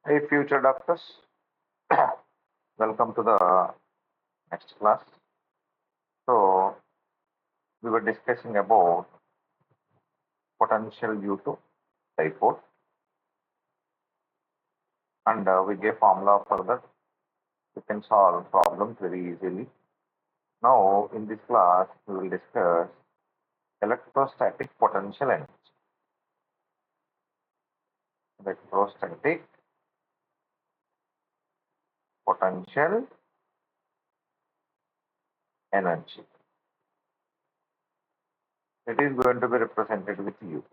Hey, future doctors, welcome to the next class. So, we were discussing about potential due to dipole, and we gave formula for that. We can solve problems very easily. Now, in this class, we will discuss electrostatic potential energy. Electrostatic potential energy. It is going to be represented with U.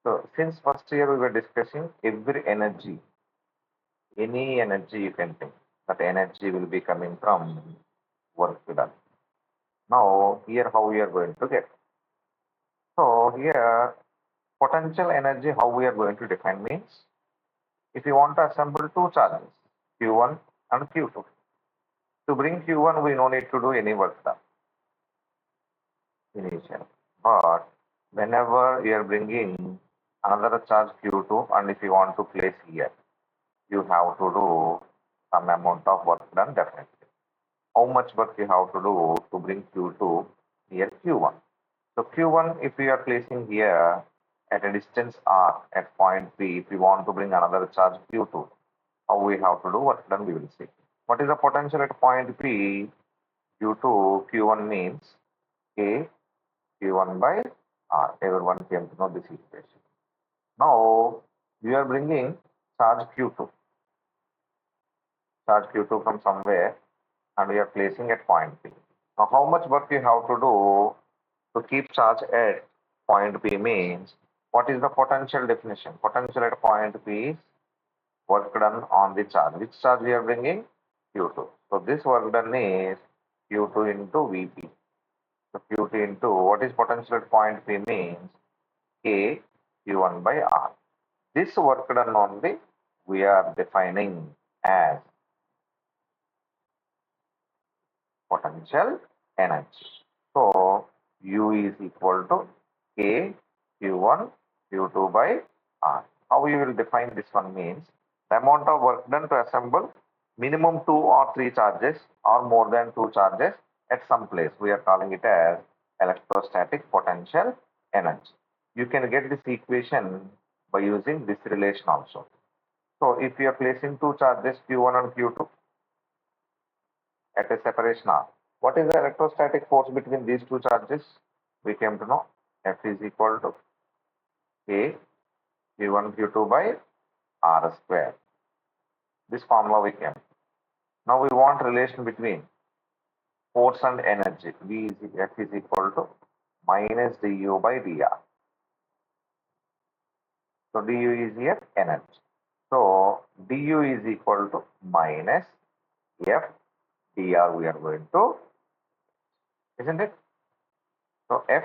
So, since first year we were discussing every energy, any energy you can think, that energy will be coming from work done. Now, here how we are going to get. So, here potential energy, how we are going to define means, if you want to assemble two charges, Q1 and Q2. To bring Q1, we no need to do any work done initially. But whenever you are bringing another charge Q2, and if you want to place here, you have to do some amount of work done definitely. How much work you have to do to bring Q2 near Q1? So Q1, if we are placing here at a distance R at point P, if we want to bring another charge Q2, how we have to do work done, we will see. What is the potential at point P due to Q1 means K Q1 by R. Everyone came to know this equation. Now, we are bringing charge Q2 from somewhere, and we are placing at point P. Now, how much work you have to do to keep charge at point P means, what is the potential definition? Potential at point P is work done on the charge. Which charge we are bringing? Q2. So this work done is Q2 into Vp. So Q2 into what is potential at point P means K Q1 by R. This work done only we are defining as potential energy. So U is equal to K Q1 Q2 by R. How you will define this one means the amount of work done to assemble minimum 2 or 3 charges or more than 2 charges at some place. We are calling it as electrostatic potential energy. You can get this equation by using this relation also. So if you are placing 2 charges Q1 and Q2 at a separation R, what is the electrostatic force between these 2 charges? We came to know F is equal to K Q1 Q2 by R square. This formula we came. Now we want relation between force and energy. F is equal to minus du by dr. So du is here energy. So du is equal to minus F dr we are going to, isn't it? So F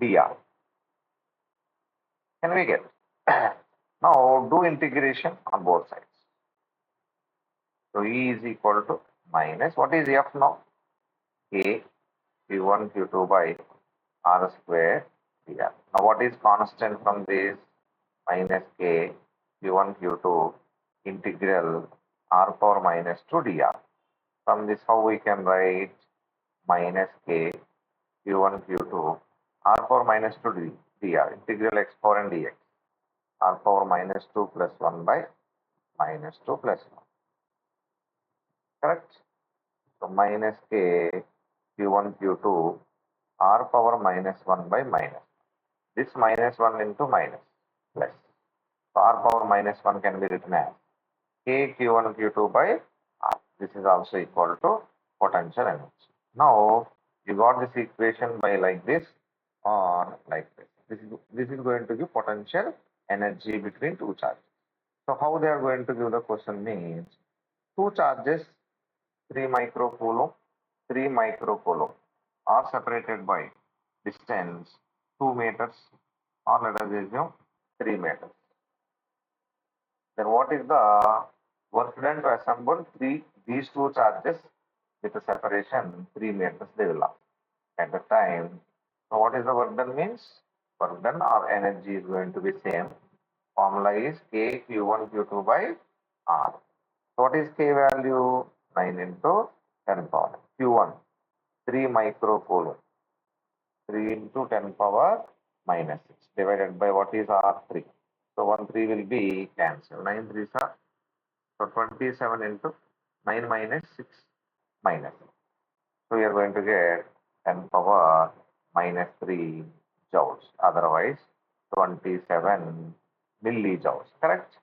dr. Can we get? Now do integration on both sides. So E is equal to minus, what is F now? K Q1 Q2 by R square dr. Now what is constant from this? Minus K Q1 Q2 integral R power minus 2 dr. From this how we can write minus K Q1 Q2 R power minus 2 dr integral x power and dx R power minus 2 plus 1 by minus 2 plus 1. Correct? So minus K Q1 Q2 R power minus 1 by minus. This minus 1 into minus plus. So R power minus 1 can be written as K Q1 Q2 by R. This is also equal to potential energy. Now you got this equation by like this or like this. This is going to give potential energy between 2 charges. So how they are going to give the question means 2 charges 3 microcoulomb are separated by distance 2 meters or let us assume 3 meters. Then what is the work done to assemble these 2 charges with a separation 3 meters they will have at the time. So what is the work done means? Work done or energy is going to be same. Formula is K Q1 Q2 by R. So what is K value? 9 into 10 power. Q1, 3 microcoulomb. 3 into 10 power minus 6 divided by what is R3. So 1 3 will be cancelled. 9 3s are, so 27 into 9 minus 6 minus. So we are going to get 10 power minus 3 joules. Otherwise, 27 millijoules. Correct?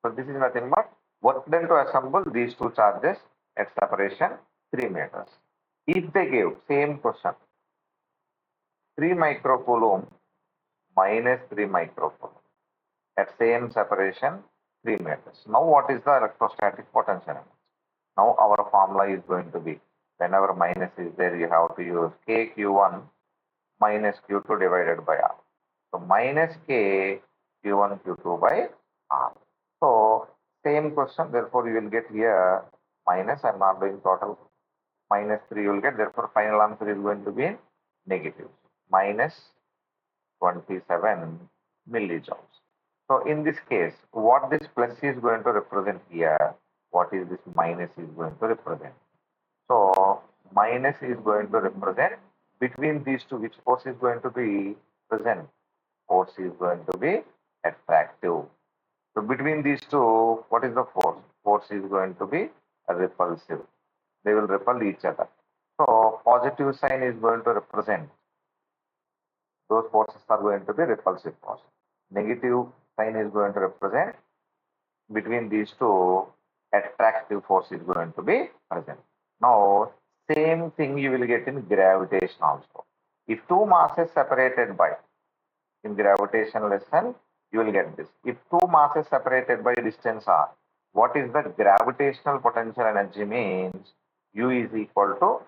So this is nothing but work done to assemble these two charges at separation 3 meters. If they give same question, 3 microcoulomb minus 3 microcoulomb at same separation 3 meters. Now what is the electrostatic potential? Now our formula is going to be, whenever minus is there, you have to use KQ1 minus Q2 divided by R. So minus K Q1 Q2 by R. So same question, therefore you will get here minus, I am not doing total, minus 3 you will get, therefore final answer is going to be negative, minus 27 millijoules. So in this case, what this plus is going to represent here, what is this minus is going to represent? So minus is going to represent between these two, which force is going to be present? Force is going to be attractive. So between these two, what is the force? Force is going to be repulsive. They will repel each other. So positive sign is going to represent those forces are going to be repulsive force. Negative sign is going to represent between these two attractive force is going to be present. Now, same thing you will get in gravitation also. If two masses separated by, in gravitation lesson, you will get this. If two masses separated by distance r, what is the gravitational potential energy means? U is equal to,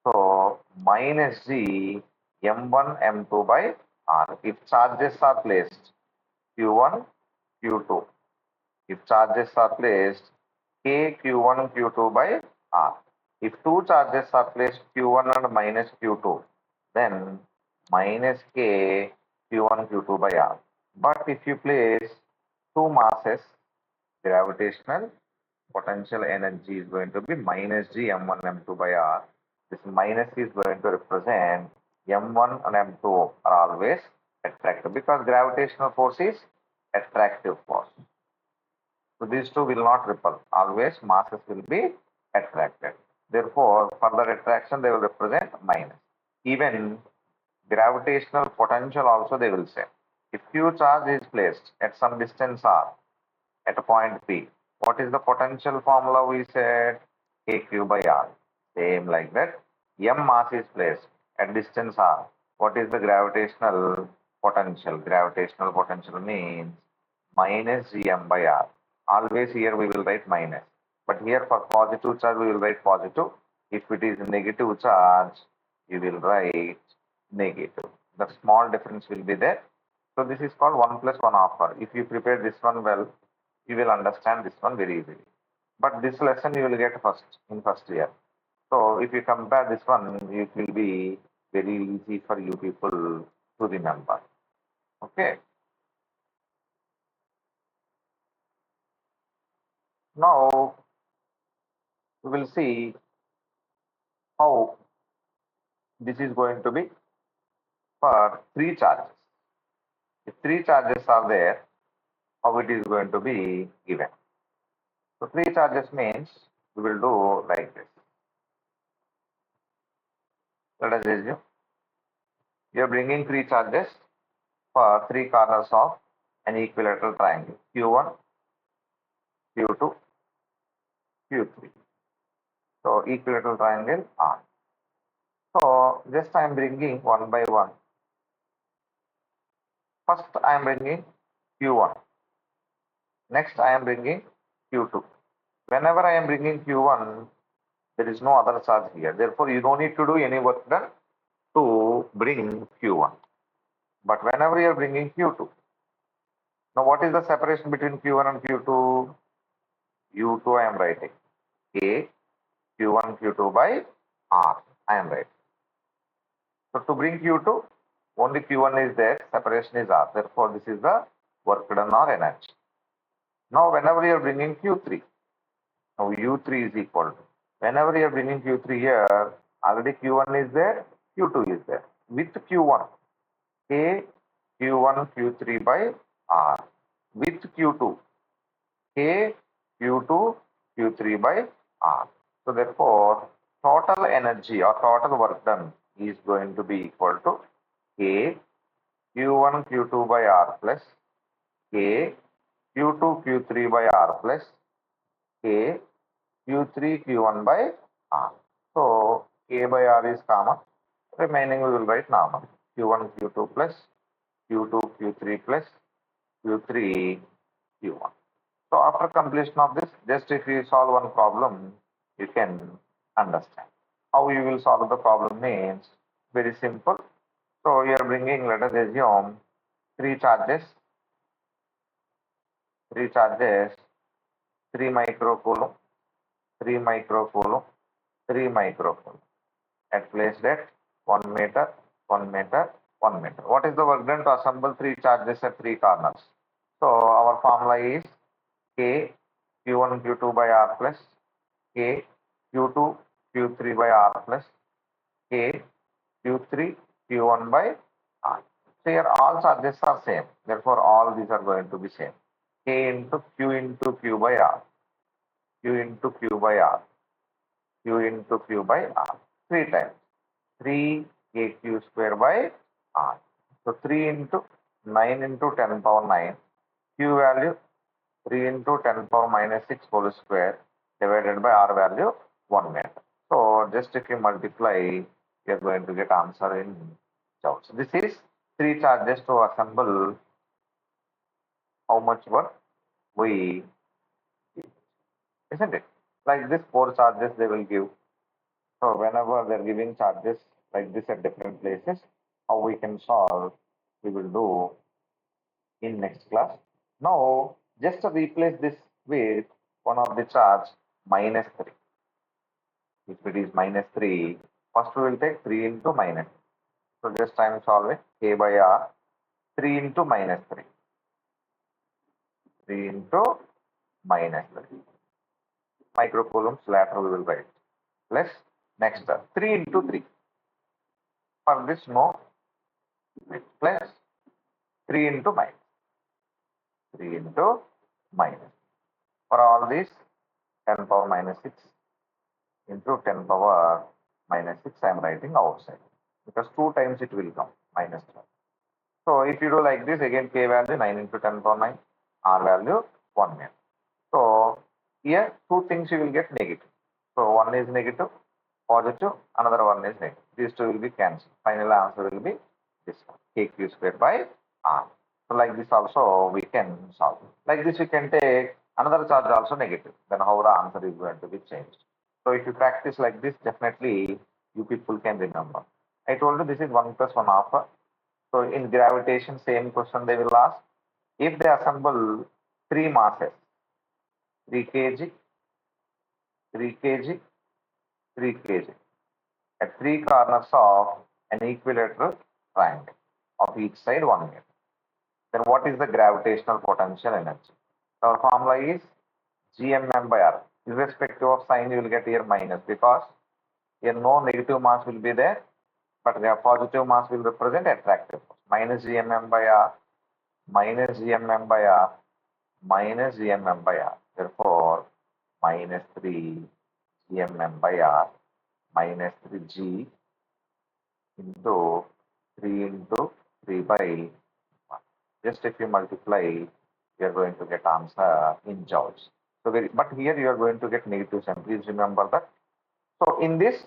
so minus G m1 m2 by r. If charges are placed q1 q2, if charges are placed k q1 q2 by r. If two charges are placed q1 and minus q2, then minus k q1 q2 by r. But if you place two masses, gravitational potential energy is going to be minus g m1 m2 by r. This minus is going to represent m1 and m2 are always attractive because gravitational force is attractive force. So these two will not repel. Always masses will be attracted. Therefore, further attraction they will represent minus. Even gravitational potential also they will say. If Q charge is placed at some distance r at a point P, what is the potential formula we said? KQ by R. Same like that. M mass is placed at distance r. What is the gravitational potential? Gravitational potential means minus Gm by R. Always here we will write minus. But here for positive charge we will write positive. If it is negative charge, you will write negative. The small difference will be there. So this is called 1 plus 1 offer. If you prepare this one well, you will understand this one very easily. But this lesson you will get first in first year. So if you compare this one, it will be very easy for you people to remember. Okay. Now we will see how this is going to be for three charges. If three charges are there, how it is going to be given. So three charges means we will do like this. Let us assume you are bringing three charges for three corners of an equilateral triangle Q1, Q2, Q3. So equilateral triangle R. So just I am bringing one by one. First I am bringing Q1. Next I am bringing Q2. Whenever I am bringing Q1, there is no other charge here. Therefore, you don't need to do any work done to bring Q1. But whenever you are bringing Q2, now what is the separation between Q1 and Q2? U2 I am writing. A Q1 Q2 by R I am writing. So to bring Q2, only Q1 is there, separation is R. Therefore, this is the work done or energy. Now, whenever you are bringing Q3, now U3 is equal to, whenever you are bringing Q3 here, already Q1 is there, Q2 is there. With Q1, K Q1 Q3 by R. With Q2, K Q2 Q3 by R. So therefore, total energy or total work done is going to be equal to K Q1 Q2 by R plus K Q2 Q3 by R plus K Q3 Q1 by R. So K by R is common. Remaining we will write normal. Q1 Q2 plus Q2 Q3 plus Q3 Q1. So after completion of this, just if you solve one problem, you can understand. How you will solve the problem means very simple. So you are bringing, let us assume, three charges, 3 microcoulomb, 3 microcoulomb, 3 microcoulomb. At placed at 1 meter, 1 meter, 1 meter. What is the work done to assemble 3 charges at 3 corners? So our formula is K Q1 Q2 by R plus K Q2 Q3 by R plus K Q3 Q1 by R. So here all charges are same. Therefore, all these are going to be same. K into Q by R. Q into Q by R. Q into Q by R. 3 times. 3 KQ square by R. So 3 into 9 into 10 power 9. Q value 3 into 10 power minus 6 whole square divided by R value 1 meter. So just if you multiply, you are going to get answer in joules. This is 3 charges to assemble how much work we give, isn't it? Like this 4 charges they will give. So whenever they're giving charges like this at different places, how we can solve, we will do in next class. Now, just to replace this with one of the charge minus 3. If it is minus 3, first we will take 3 into minus. So just I am solving K by R, 3 into minus 3. 3 into minus 3. Microcoulombs later we will write. Plus next 3 into 3. For this no, plus 3 into minus. 3 into minus. For all these, 10 power minus 6 into 10 power minus 6, I am writing outside. Because 2 times it will come, minus 12. So if you do like this, again K value 9 into 10 power 9, R value 1 meter. So here 2 things you will get negative. So one is negative, positive, another one is negative. These two will be cancelled. Final answer will be this one, KQ square by R. So like this also we can solve. Like this we can take another charge also negative. Then how the answer is going to be changed. So if you practice like this, definitely you people can remember. I told you this is 1 plus 1 half. So in gravitation, same question they will ask. If they assemble 3 masses, 3 kg, 3 kg, 3 kg, at 3 corners of an equilateral triangle of each side 1 meter, then what is the gravitational potential energy? Our formula is GMM by R. Irrespective of sign, you will get here minus because here no negative mass will be there, but the positive mass will represent attractive force. Minus GMM by R, minus GMM by R, minus GMM by R. Therefore, minus 3 GMM by R, minus 3G into 3 into 3 by 1. Just if you multiply, you are going to get answer in joules. So, but here you are going to get negative sign. Please remember that. So, in this,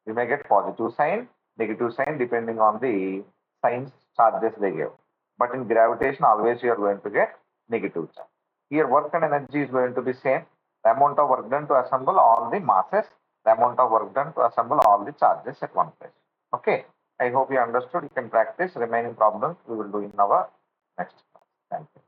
you may get positive sign, negative sign depending on the signs charges they give. But in gravitation, always you are going to get negative charge. Here, work and energy is going to be same. The amount of work done to assemble all the masses, the amount of work done to assemble all the charges at one place. Okay. I hope you understood. You can practice remaining problems. We will do in our next class. Thank you.